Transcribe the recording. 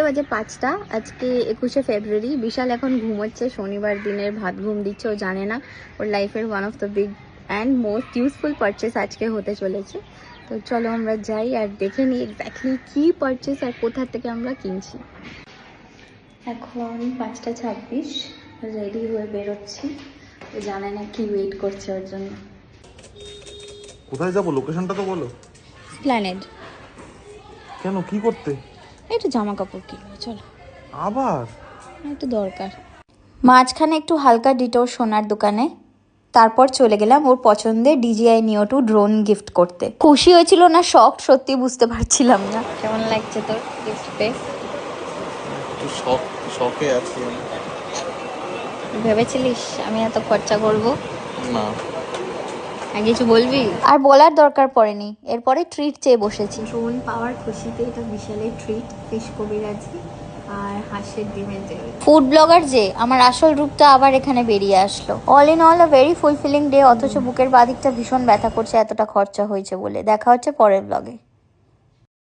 বাজে 5টা। আজকে 21শে ফেব্রুয়ারি। বিশাল এখন ঘুমোচ্ছে, শনিবার দিনের ভাত ঘুম দিচ্ছে, ও জানে না ওর লাইফের one of the big and most useful purchase আজকে হতে চলেছে। তো চলো আমরা যাই আর দেখে নিই এক্স্যাক্টলি কি পারচেস আর কোথা থেকে আমরা কিনছি। এখন 5টা 26, রেডি হয়ে বেরোচ্ছি। ও জানে না কি ওয়েট করছে ওর জন্য। কোথায় যাবো লোকেশনটা তো বলো। প্ল্যানেড। কেন, কি করতে? একটু জামা কাপড় কিনবো, চলো। আবার একটু দরকার। মাঝখানে একটু হালকা ডিটোর সোনার দোকানে, তারপর চলে গেলাম ওর পছন্দের DJI Neo 2 ড্রোন গিফট করতে। খুশি হয়েছিল না শখ সত্যি বুঝতে পারছিলাম না। কেমন লাগছে তোর গিফট পেয়ে? একটু শখে আছি আমি। ভেবেছিলিস আমি এত খরচা করব? না, আর কিছু বলবি? আর বলার দরকার পড়েনি, এরপরে ট্রিট চেয়ে বসেছি। ড্রোন পাওয়ার খুশিতে এটা বিশালের ট্রিট। ফিশ কবিরাজি আর হাঁসের ডিমের তেল। ফুড ব্লগার যে আমার আসল রূপটা আবার এখানে বেরিয়ে আসলো। All in all a very fulfilling day. অথচ বুকের বাদিকটা ভীষণ ব্যথা করছে এতটা খরচা হয়েছে বলে। দেখা হচ্ছে পরের ব্লগে।